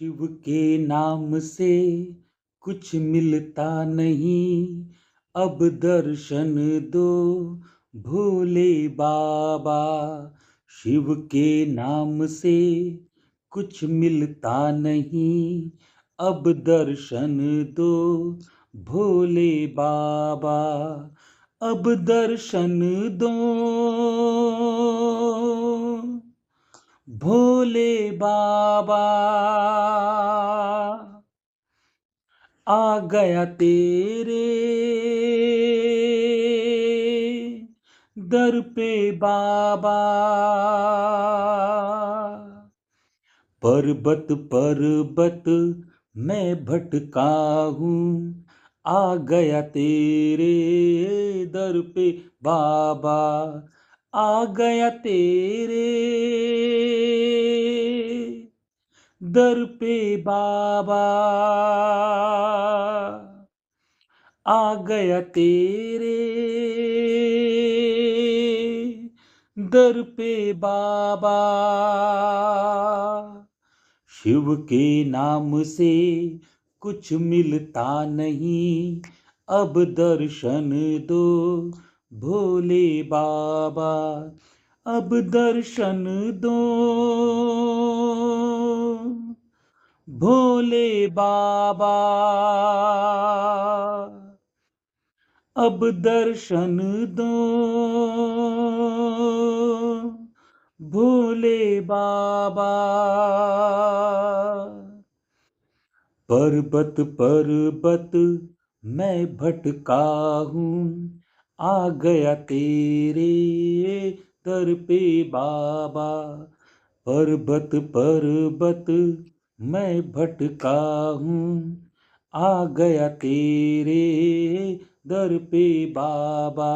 शिव के नाम से कुछ मिलता नहीं, अब दर्शन दो भोले बाबा। शिव के नाम से कुछ मिलता नहीं, अब दर्शन दो भोले बाबा। अब दर्शन दो भोले बाबा। आ गया तेरे दर पे बाबा। पर्वत पर्वत मैं भटका हूँ, आ गया तेरे दर पे बाबा। आ गया तेरे दर पे बाबा। आ गया तेरे दर पे बाबा। शिव के नाम से कुछ मिलता नहीं, अब दर्शन दो भोले बाबा। अब दर्शन दो भोले बाबा। अब दर्शन दो भोले बाबा। पर्वत पर्वत मैं भटका हूँ, आ गया तेरे दर पे बाबा। पर्वत पर्वत मैं भटका हूँ, आ गया तेरे दर पे बाबा।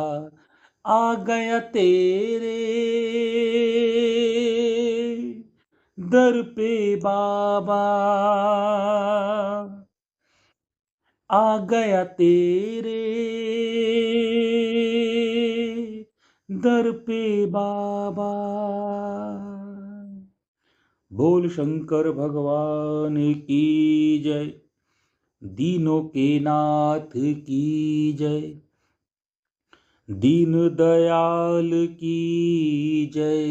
आ गया तेरे दर पे बाबा। आ गया तेरे दर पे बाबा। बोल शंकर भगवान की जय, दीनों के नाथ की जय, दीन दयाल की जय।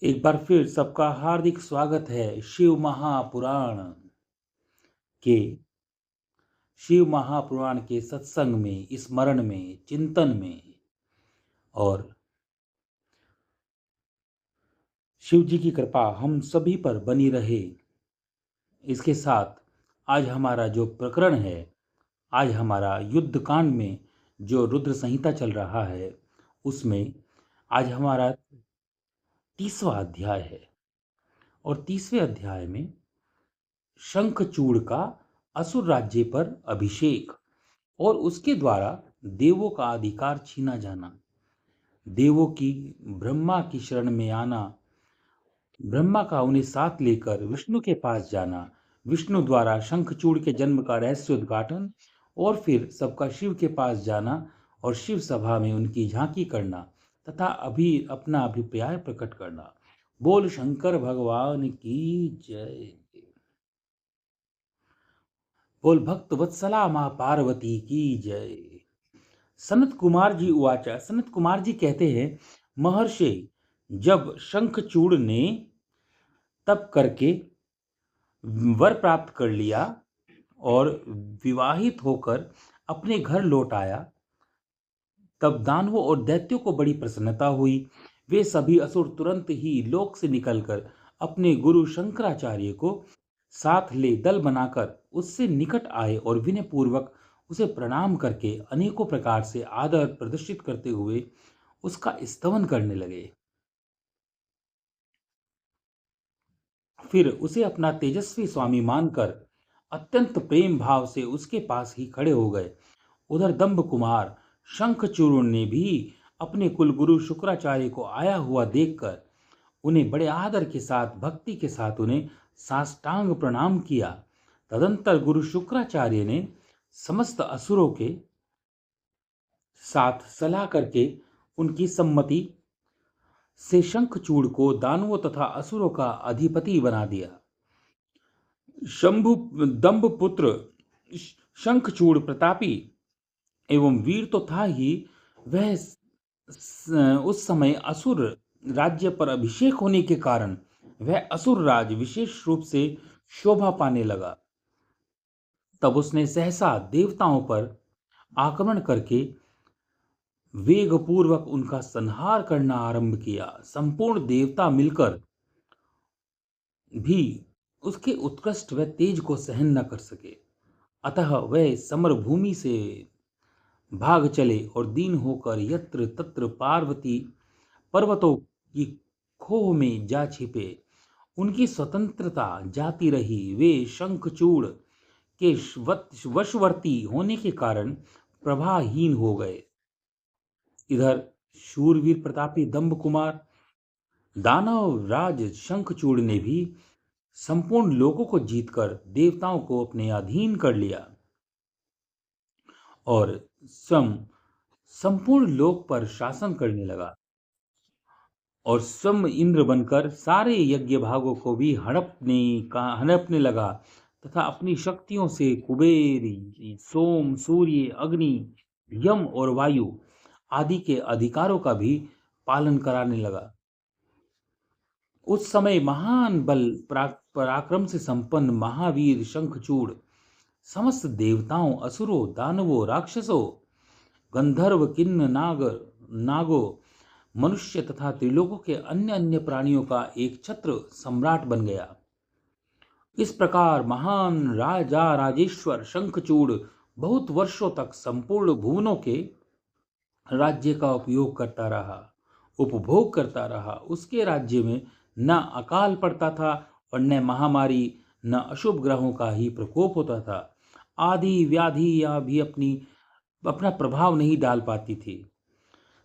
एक बार फिर सबका हार्दिक स्वागत है शिव महापुराण के सत्संग में, स्मरण में, चिंतन में। और शिव जी की कृपा हम सभी पर बनी रहे, इसके साथ आज हमारा जो प्रकरण है, आज हमारा युद्ध कांड में जो रुद्र संहिता चल रहा है, उसमें आज हमारा 30वां अध्याय है। और 30वें अध्याय में शंखचूड़ का असुर राज्य पर अभिषेक और उसके द्वारा देवों का अधिकार छीना जाना, देवों की ब्रह्मा की शरण में आना, ब्रह्मा का उन्हें साथ लेकर विष्णु के पास जाना, विष्णु द्वारा शंखचूड़ के जन्म का रहस्य उद्घाटन, और फिर सबका शिव के पास जाना और शिव सभा में उनकी झांकी करना तथा अपना अभिप्राय प्रकट करना। बोल शंकर भगवान की जय। बोल भक्त वत्सला मां पार्वती की जय। सनत कुमार जी उवाचा। सनत कुमार जी कहते हैं, महर्षि, जब शंखचूड़ ने तप करके वर प्राप्त कर लिया और विवाहित होकर अपने घर लौट आया, तब दानवों और दैत्यों को बड़ी प्रसन्नता हुई। वे सभी असुर तुरंत ही लोक से निकलकर अपने गुरु शंकराचार्य को साथ ले दल बनाकर उससे निकट आए और विनय पूर्वक उसे प्रणाम करके अनेकों प्रकार से आदर प्रदर्शित करते हुए उसका स्तवन करने लगे। फिर उसे अपना तेजस्वी स्वामी मानकर अत्यंत प्रेम भाव से उसके पास ही खड़े हो गए। उधर दंभ कुमार शंखचूड़ ने भी अपने कुलगुरु शुक्राचार्य को आया हुआ देखकर उन्हें बड़े आदर के साथ, भक्ति के साथ उन्हें साष्टांग प्रणाम किया। तदंतर गुरु शुक्राचार्य ने समस्त असुरों के साथ सलाह करके उनकी सम्मति से शंखचूड़ को दानवों तथा असुरों का अधिपति बना दिया। शंभु दंभपुत्र शंखचूड़ प्रतापी एवं वीर तो था ही, वह उस समय असुर राज्य पर अभिषेक होने के कारण वह असुर राज विशेष रूप से शोभा पाने लगा। तब उसने सहसा देवताओं पर आक्रमण करके वेगपूर्वक उनका संहार करना आरंभ किया। संपूर्ण देवता मिलकर भी उसके उत्कृष्ट व तेज को सहन न कर सके। अतः वह समरभूमि से भाग चले और दीन होकर यत्र तत्र पार्वती पर्वतों की खोह में जा छिपे। उनकी स्वतंत्रता जाती रही। वे शंखचूड़ के वशवर्ती होने के कारण प्रभाहीन हो गए। इधर शूरवीर प्रतापी दंभ कुमार दानव राज शंखचूड़ ने भी संपूर्ण लोगों को जीतकर देवताओं को अपने अधीन कर लिया और स्वयं संपूर्ण लोक पर शासन करने लगा और स्वयं इंद्र बनकर सारे यज्ञ भागों को भी हड़पने लगा तथा अपनी शक्तियों से कुबेर, सोम, सूर्य, अग्नि, यम और वायु आदि के अधिकारों का भी पालन कराने लगा। उस समय महान बल पराक्रम से संपन्न महावीर शंखचूड़ समस्त देवताओं, असुरों, दानवों, राक्षसों, गंधर्व, किन्न, नागों, मनुष्य तथा त्रिलोकों के अन्य अन्य प्राणियों का एक छत्र सम्राट बन गया। इस प्रकार महान राजा राजेश्वर शंखचूड़ बहुत वर्षों तक संपूर्ण भुवनों के राज्य का उपभोग करता रहा। उसके राज्य में न अकाल पड़ता था और न महामारी, न अशुभ ग्रहों का ही प्रकोप होता था। आदि व्याधि या भी अपना प्रभाव नहीं डाल पाती थी।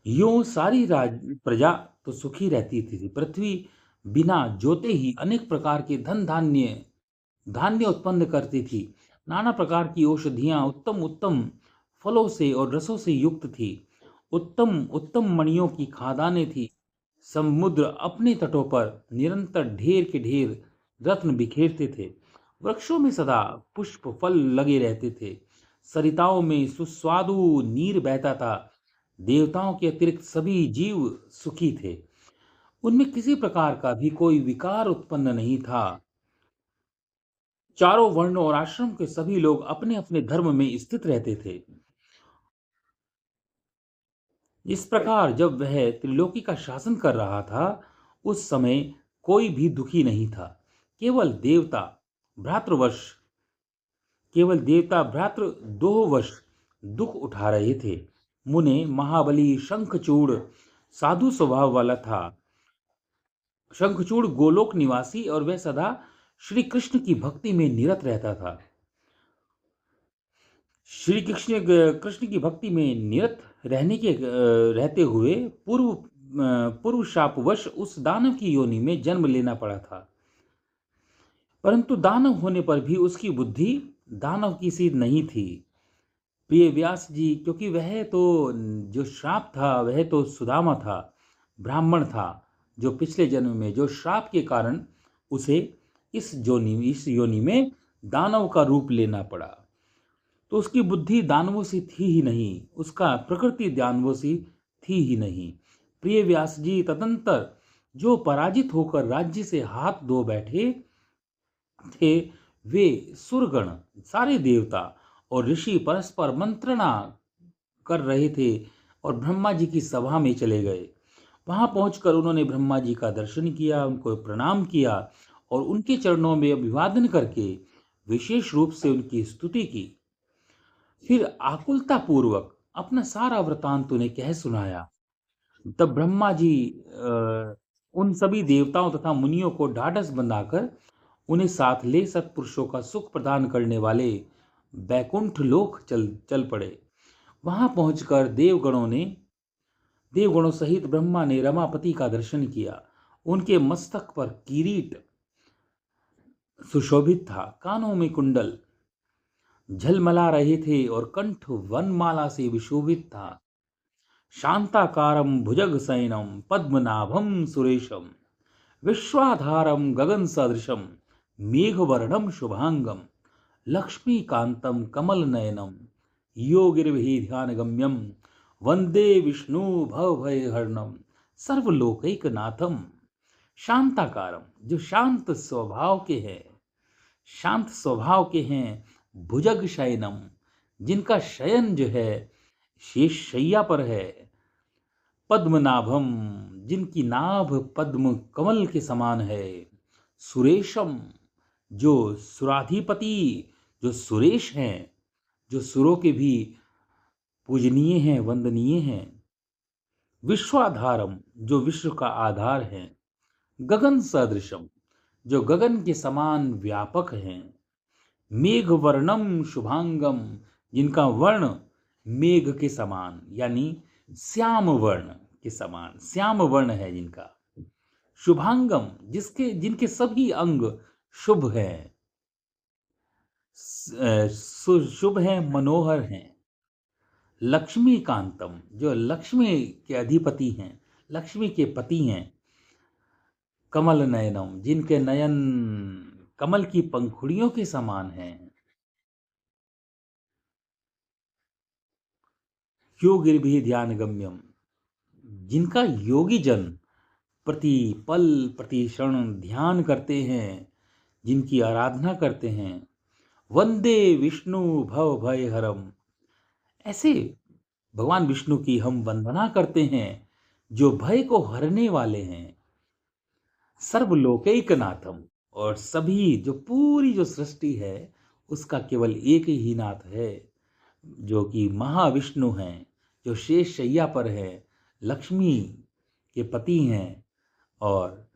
यूं सारी प्रजा तो सुखी रहती थी। पृथ्वी बिना जोते ही अनेक प्रकार के धान्य उत्पन्न करती थी। नाना प्रकार की औषधियां उत्तम उत्तम फलों से और रसों से युक्त थी। उत्तम उत्तम मणियों की खादानें थी। समुद्र अपने तटों पर निरंतर ढेर के ढेर रत्न बिखेरते थे। वृक्षों में सदा पुष्प फल लगे रहते थे। सरिताओं में सुस्वादु नीर बहता था। देवताओं के अतिरिक्त सभी जीव सुखी थे। उनमें किसी प्रकार का भी कोई विकार उत्पन्न नहीं था। चारों वर्णों और आश्रम के सभी लोग अपने अपने धर्म में स्थित रहते थे। इस प्रकार जब वह त्रिलोकी का शासन कर रहा था, उस समय कोई भी दुखी नहीं था। केवल देवता भ्रातृ दोहवश दुख उठा रहे थे। मुने महाबली शंखचूड़ साधु स्वभाव वाला था। शंखचूड़ गोलोक निवासी और वह सदा श्री कृष्ण की भक्ति में निरत रहता था। श्री कृष्ण की भक्ति में निरत रहते हुए पूर्व शापवश उस दानव की योनि में जन्म लेना पड़ा था। परंतु दानव होने पर भी उसकी बुद्धि दानव की सी नहीं थी। प्रिय व्यास जी, क्योंकि वह तो जो श्राप था वह तो सुदामा था, ब्राह्मण था, जो पिछले जन्म में जो श्राप के कारण उसे इस योनि में दानव का रूप लेना पड़ा। तो उसकी बुद्धि दानवों से थी ही नहीं, उसका प्रकृति दानवों से थी ही नहीं। प्रिय व्यास जी, तदंतर जो पराजित होकर राज्य से हाथ धो बैठे थे, वे सुरगण, सारे देवता और ऋषि परस्पर मंत्रणा कर रहे थे और ब्रह्मा जी की सभा में चले गए। वहां पहुंचकर उन्होंने ब्रह्मा जी का दर्शन किया, उनको प्रणाम किया और उनके चरणों में अभिवादन करके विशेष रूप से उनकी स्तुति की। फिर आकुलता पूर्वक अपना सारा वृतांत उन्हें कह सुनाया। तब ब्रह्मा जी उन सभी देवताओं तथा मुनियों को ढाढ़स बंधाकर उन्हें साथ ले सत्पुरुषों का सुख प्रदान करने वाले बैकुंठ लोक चल पड़े। वहां पहुंचकर देवगणों सहित ब्रह्मा ने रमापति का दर्शन किया। उनके मस्तक पर किरीट सुशोभित था, कानों में कुंडल झलमला रहे थे और कंठ वनमाला से विशोभित था। शांताकारं भुजगशयनं पद्मनाभं सुरेशं विश्वाधारं गगन सदृशं मेघवर्णम शुभांगम लक्ष्मीकांतम कमल नयनम योगिर्भिः ध्यानगम्यम वंदे विष्णु भवभयहरणम सर्वलोकैकनाथम। शांताकारम, जो शांत स्वभाव के हैं, शांत स्वभाव के हैं। भुजग शयनम, जिनका शयन जो है शेष शैया पर है। पद्मनाभम, जिनकी नाभ पद्म कमल के समान है। सुरेशम, जो सुराधिपति, जो सुरेश हैं, जो सुरों के भी पूजनीय हैं, वंदनीय हैं। विश्वाधारम, जो विश्व का आधार है। गगन सदृशम, जो गगन के समान व्यापक हैं। मेघवर्णम शुभांगम, जिनका वर्ण मेघ के समान यानी श्याम वर्ण के समान, श्याम वर्ण है जिनका। शुभांगम, जिनके सभी अंग शुभ हैं, शुभ हैं, मनोहर हैं। लक्ष्मीकांतम, जो लक्ष्मी के अधिपति हैं, लक्ष्मी के पति हैं। कमल नयनम, जिनके नयन कमल की पंखुड़ियों के समान हैं। योगिर्भिः ध्यानगम्यम, जिनका योगी जन प्रति पल प्रति क्षण ध्यान करते हैं, जिनकी आराधना करते हैं। वंदे विष्णु भव भय हरम, ऐसे भगवान विष्णु की हम वंदना करते हैं जो भय को हरने वाले हैं। सर्वलोकैकनाथम, और सभी जो पूरी जो सृष्टि है उसका केवल एक ही नाथ है, जो कि महाविष्णु हैं, जो शेष शैया पर है, लक्ष्मी के पति हैं, और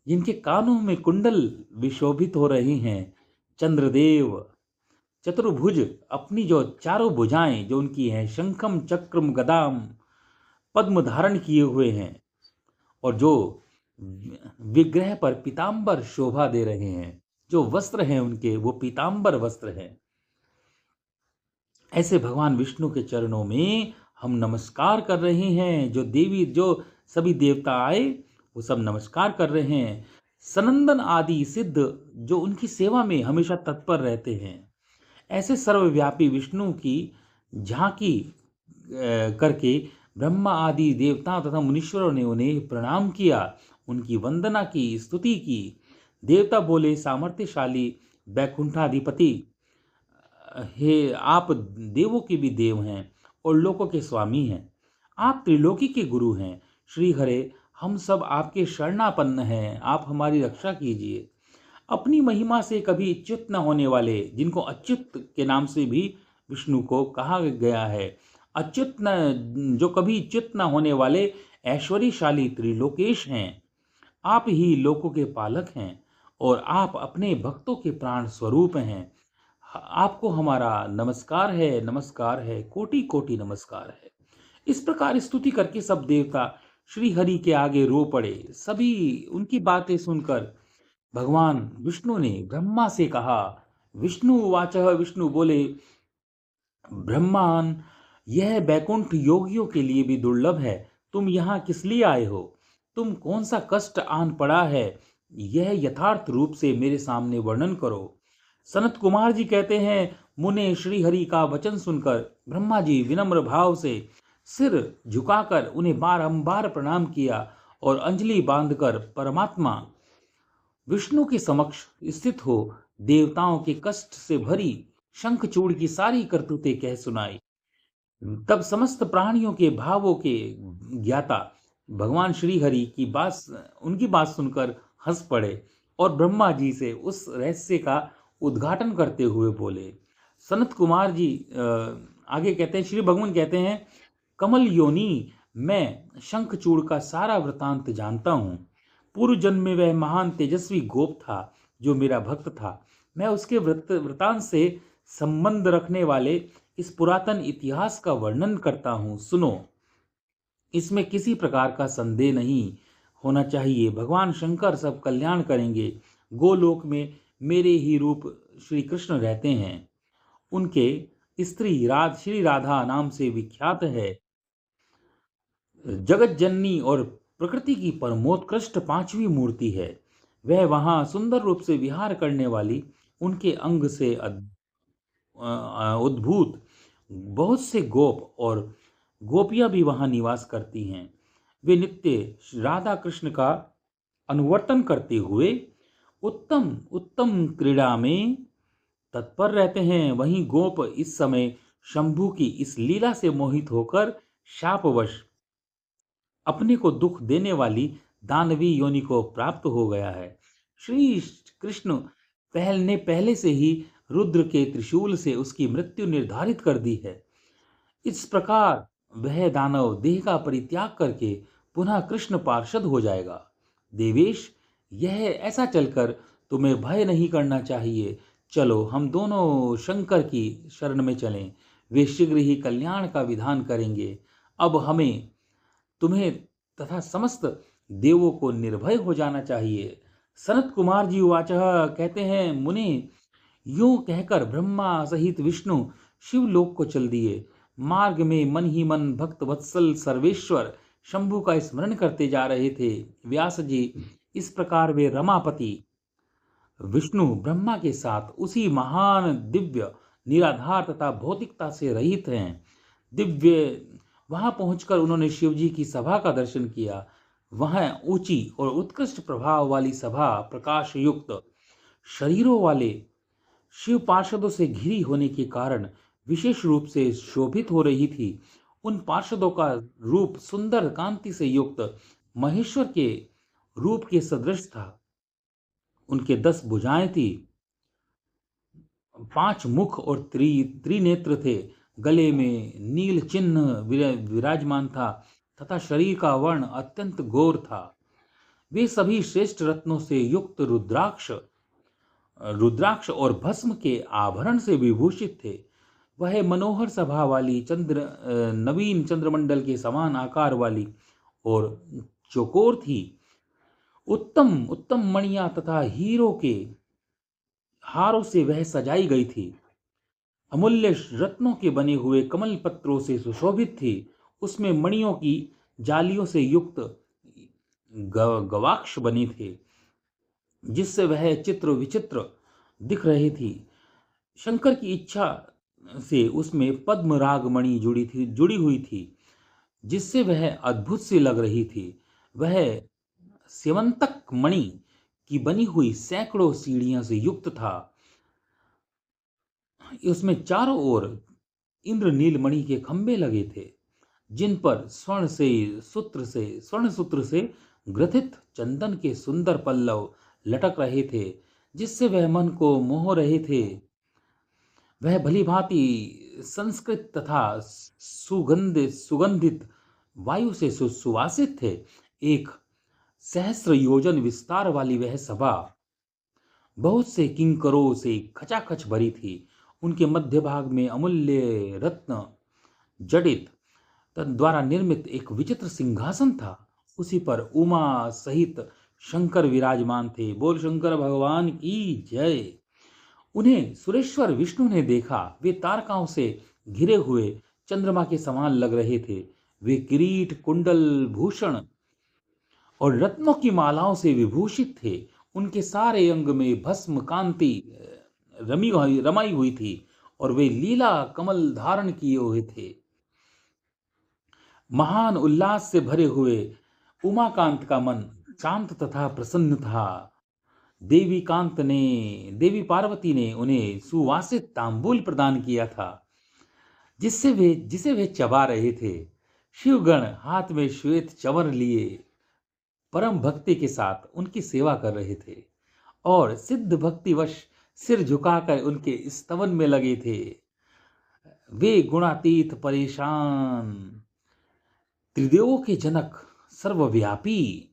जिनके कानों में कुंडल विशोभित हो रहे हैं। चंद्रदेव चतुर्भुज, अपनी जो चारों भुजाएं जो उनकी हैं, शंखम चक्रम गदाम पद्म धारण किए हुए हैं, और जो विग्रह पर पीतांबर शोभा दे रहे हैं। जो वस्त्र हैं उनके, वो पीतांबर वस्त्र हैं। ऐसे भगवान विष्णु के चरणों में हम नमस्कार कर रहे हैं। जो देवी, जो सभी देवता आए वो सब नमस्कार कर रहे हैं। सनंदन आदि सिद्ध जो उनकी सेवा में हमेशा तत्पर रहते हैं। ऐसे सर्वव्यापी विष्णु की झांकी करके ब्रह्मा आदि देवता तथा मुनीश्वरों ने उन्हें प्रणाम किया, उनकी वंदना की, स्तुति की। देवता बोले, सामर्थ्यशाली वैकुंठाधिपति, हे आप देवों के भी देव हैं और लोकों के स्वामी हैं। आप त्रिलोकी के गुरु हैं। श्री हरे, हम सब आपके शरणापन्न हैं, आप हमारी रक्षा कीजिए। अपनी महिमा से कभी च्युत न होने वाले, जिनको अच्युत के नाम से भी विष्णु को कहा गया है, अच्युत न, जो कभी च्युत न होने वाले ऐश्वर्यशाली त्रिलोकेश हैं। आप ही लोकों के पालक हैं और आप अपने भक्तों के प्राण स्वरूप हैं। आपको हमारा नमस्कार है, नमस्कार है, कोटि कोटि नमस्कार है। इस प्रकार स्तुति करके सब देवता श्री हरि के आगे रो पड़े। सभी उनकी बातें सुनकर भगवान विष्णु ने ब्रह्मा से कहा। विष्णु वाचः, विष्णु बोले, ब्रह्मान, यह बैकुंठ योगियों के लिए भी दुर्लभ है। तुम यहाँ किस लिए आए हो? तुम कौन सा कष्ट आन पड़ा है? यह यथार्थ रूप से मेरे सामने वर्णन करो। सनत कुमार जी कहते हैं, मुने श्री हरि का वचन सुनकर ब्रह्मा जी विनम्र भाव से सिर झुकाकर उन्हें बारंबार प्रणाम किया और अंजलि बांधकर परमात्मा विष्णु के समक्ष स्थित हो देवताओं के कष्ट से भरी शंखचूड़ की सारी करतूतें कह सुनाई। तब समस्त प्राणियों के भावों के ज्ञाता भगवान श्री हरि की उनकी बात सुनकर हंस पड़े और ब्रह्मा जी से उस रहस्य का उद्घाटन करते हुए बोले। सनत कुमार जी आगे कहते हैं, श्री भगवान कहते हैं, कमल योनि, मैं शंखचूड़ का सारा वृतांत जानता हूँ। पूर्व जन्म में वह महान तेजस्वी गोप था जो मेरा भक्त था। मैं उसके वृतांत से संबंध रखने वाले इस पुरातन इतिहास का वर्णन करता हूँ, सुनो। इसमें किसी प्रकार का संदेह नहीं होना चाहिए। भगवान शंकर सब कल्याण करेंगे। गोलोक में मेरे ही रूप श्री कृष्ण रहते हैं। उनके स्त्री श्री राधा नाम से विख्यात है। जगत जननी और प्रकृति की परमोत्कृष्ट पांचवी मूर्ति है। वह वहां सुंदर रूप से विहार करने वाली, उनके अंग से उद्भूत बहुत से गोप और गोपियां भी वहां निवास करती हैं। वे नित्य राधा कृष्ण का अनुवर्तन करते हुए उत्तम उत्तम क्रीड़ा में तत्पर रहते हैं। वहीं गोप इस समय शंभु की इस लीला से मोहित होकर शापवश अपने को दुख देने वाली दानवी योनि को प्राप्त हो गया है। श्री कृष्ण पहले से ही रुद्र के त्रिशूल से उसकी मृत्यु निर्धारित कर दी है। इस प्रकार वह दानव देह का परित्याग करके पुनः कृष्ण पार्षद हो जाएगा। देवेश, यह ऐसा चलकर तुम्हें भय नहीं करना चाहिए। चलो हम दोनों शंकर की शरण में चलें, वे शीघ्र ही कल्याण का विधान करेंगे। अब हमें तुम्हें तथा समस्त देवों को निर्भय हो जाना चाहिए। सनत कुमार जी उवाचः, कहते हैं, मुने, यूं कहकर ब्रह्मा सहित विष्णु शिवलोक को चल दिए। मार्ग में मन ही मन भक्त वत्सल सर्वेश्वर शंभु का स्मरण करते जा रहे थे। व्यास जी, इस प्रकार वे रमापति विष्णु ब्रह्मा के साथ उसी महान दिव्य निराधार तथा भौतिकता से रहित हैं। दिव्य वहां पहुंचकर उन्होंने शिव जी की सभा का दर्शन किया। वह ऊंची और उत्कृष्ट प्रभाव वाली सभा प्रकाश युक्त शरीरों वाले शिव पार्षदों से घिरी होने के कारण विशेष रूप से शोभित हो रही थी। उन पार्षदों का रूप सुंदर कांति से युक्त महेश्वर के रूप के सदृश था। उनके 10 भुजाएं थी, 5 मुख और त्रिनेत्र थे। गले में नील चिन्ह विराजमान था तथा शरीर का वर्ण अत्यंत गौर था। वे सभी श्रेष्ठ रत्नों से युक्त रुद्राक्ष और भस्म के आभरण से विभूषित थे। वह मनोहर सभा वाली नवीन चंद्रमंडल के समान आकार वाली और चौकोर थी। उत्तम उत्तम मणियां तथा हीरो के हारों से वह सजाई गई थी। अमूल्य रत्नों के बने हुए कमल पत्रों से सुशोभित थी। उसमें मणियों की जालियों से युक्त गवाक्ष बने थे, जिससे वह चित्र विचित्र दिख रही थी। शंकर की इच्छा से उसमें पद्म राग मणि जुड़ी हुई थी, जिससे वह अद्भुत सी लग रही थी। वह स्यवंतक मणि की बनी हुई सैकड़ों सीढ़ियों से युक्त था। उसमें चारों ओर इंद्रनील मणि के खंभे लगे थे, जिन पर स्वर्ण सूत्र से ग्रथित चंदन के सुंदर पल्लव लटक रहे थे, जिससे वह मन को मोह रहे थे। वह भली भांति संस्कृत तथा सुगंधित वायु से सुवासित थे। एक सहस्र योजन विस्तार वाली वह सभा बहुत से किंकरों से खचाखच भरी थी। उनके मध्य भाग में अमूल्य रत्न जडित द्वारा निर्मित एक विचित्र सिंहासन था। उसी पर उमा सहित शंकर विराजमान थे। बोल शंकर भगवान की जय। उन्हें सुरेश्वर विष्णु ने देखा। वे तारकाओं से घिरे हुए चंद्रमा के समान लग रहे थे। वे किरीट, कुंडल, भूषण और रत्नों की मालाओं से विभूषित थे। उनके सारे अंग में भस्म कांति रमाई हुई थी और वे लीला कमल धारण किए हुए थे। महान उल्लास से भरे हुए उमाकांत का मन शांत तथा प्रसन्न था। देवी पार्वती ने उन्हें सुवासित तांबूल प्रदान किया था, जिसे वे चबा रहे थे। शिवगण हाथ में श्वेत चवर लिए परम भक्ति के साथ उनकी सेवा कर रहे थे और सिद्ध भक्तिवश सिर झुकाकर उनके स्तवन में लगे थे। वे गुणातीत परेशान, त्रिदेवों के जनक, सर्वव्यापी,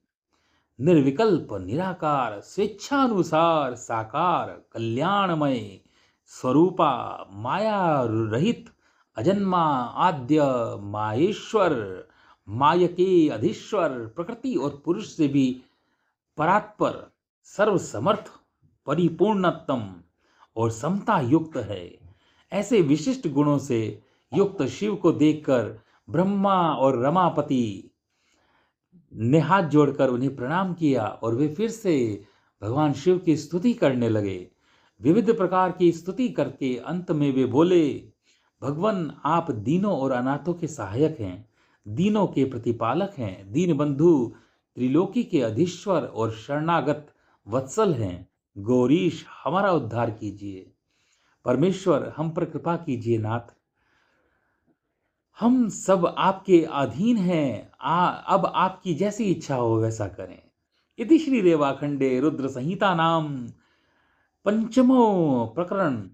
निर्विकल्प, निराकार, स्वेच्छानुसार साकार, कल्याणमय स्वरूपा, माया रहित, अजन्मा, आद्य, माहेश्वर, मायके अधीश्वर, प्रकृति और पुरुष से भी परात्पर, सर्वसमर्थ, परिपूर्णतम और समता युक्त है। ऐसे विशिष्ट गुणों से युक्त शिव को देखकर ब्रह्मा और रमापति ने हाथ जोड़कर उन्हें प्रणाम किया और वे फिर से भगवान शिव की स्तुति करने लगे। विविध प्रकार की स्तुति करके अंत में वे बोले, भगवान आप दीनों और अनाथों के सहायक हैं, दीनों के प्रतिपालक हैं, दीनबंधु, त्रिलोकी के अधीश्वर और शरणागत वत्सल हैं। गौरीश हमारा उद्धार कीजिए। परमेश्वर हम पर कृपा कीजिए नाथ, हम सब आपके अधीन हैं। अब आपकी जैसी इच्छा हो वैसा करें। इति श्री रेवाखंडे रुद्र संहिता नाम पंचमो प्रकरण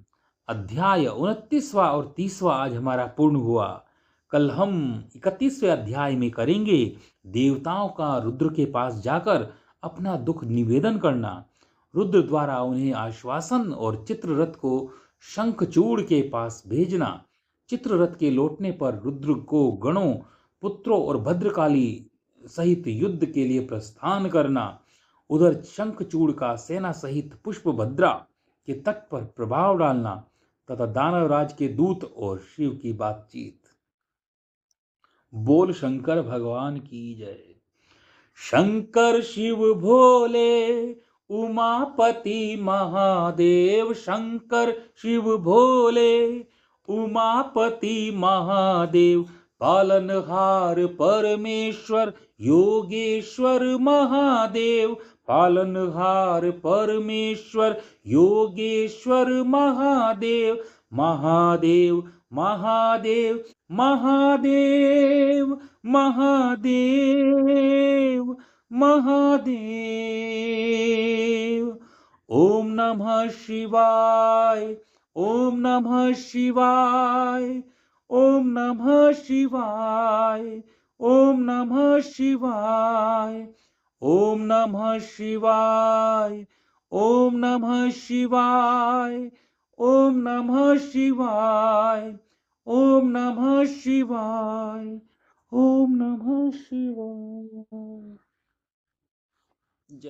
अध्याय 29वां और 30वां आज हमारा पूर्ण हुआ। कल हम 31वें अध्याय में करेंगे देवताओं का रुद्र के पास जाकर अपना दुख निवेदन करना, रुद्र द्वारा उन्हें आश्वासन और चित्ररथ को शंखचूड़ के पास भेजना, चित्ररथ के लौटने पर रुद्र को गणों, पुत्रों और भद्रकाली सहित युद्ध के लिए प्रस्थान करना, उधर शंखचूड़ का सेना सहित पुष्पभद्रा के तट पर प्रभाव डालना तथा दानवराज के दूत और शिव की बातचीत। बोल शंकर भगवान की जय। शंकर शिव भोले उमापति महादेव, शंकर शिव भोले उमापति महादेव, पालनहार परमेश्वर योगेश्वर महादेव, पालनहार परमेश्वर योगेश्वर महादेव, महादेव महादेव महादेव महादेव महादेव। ओम नमः शिवाय, ओम नमः शिवाय, ओम नमः शिवाय, ओम नमः शिवाय, ओम नमः शिवाय, ओम नमः शिवाय, ओम नमः शिवाय, ओम नमः शिवाय, ओम नमः शिवाय। जय।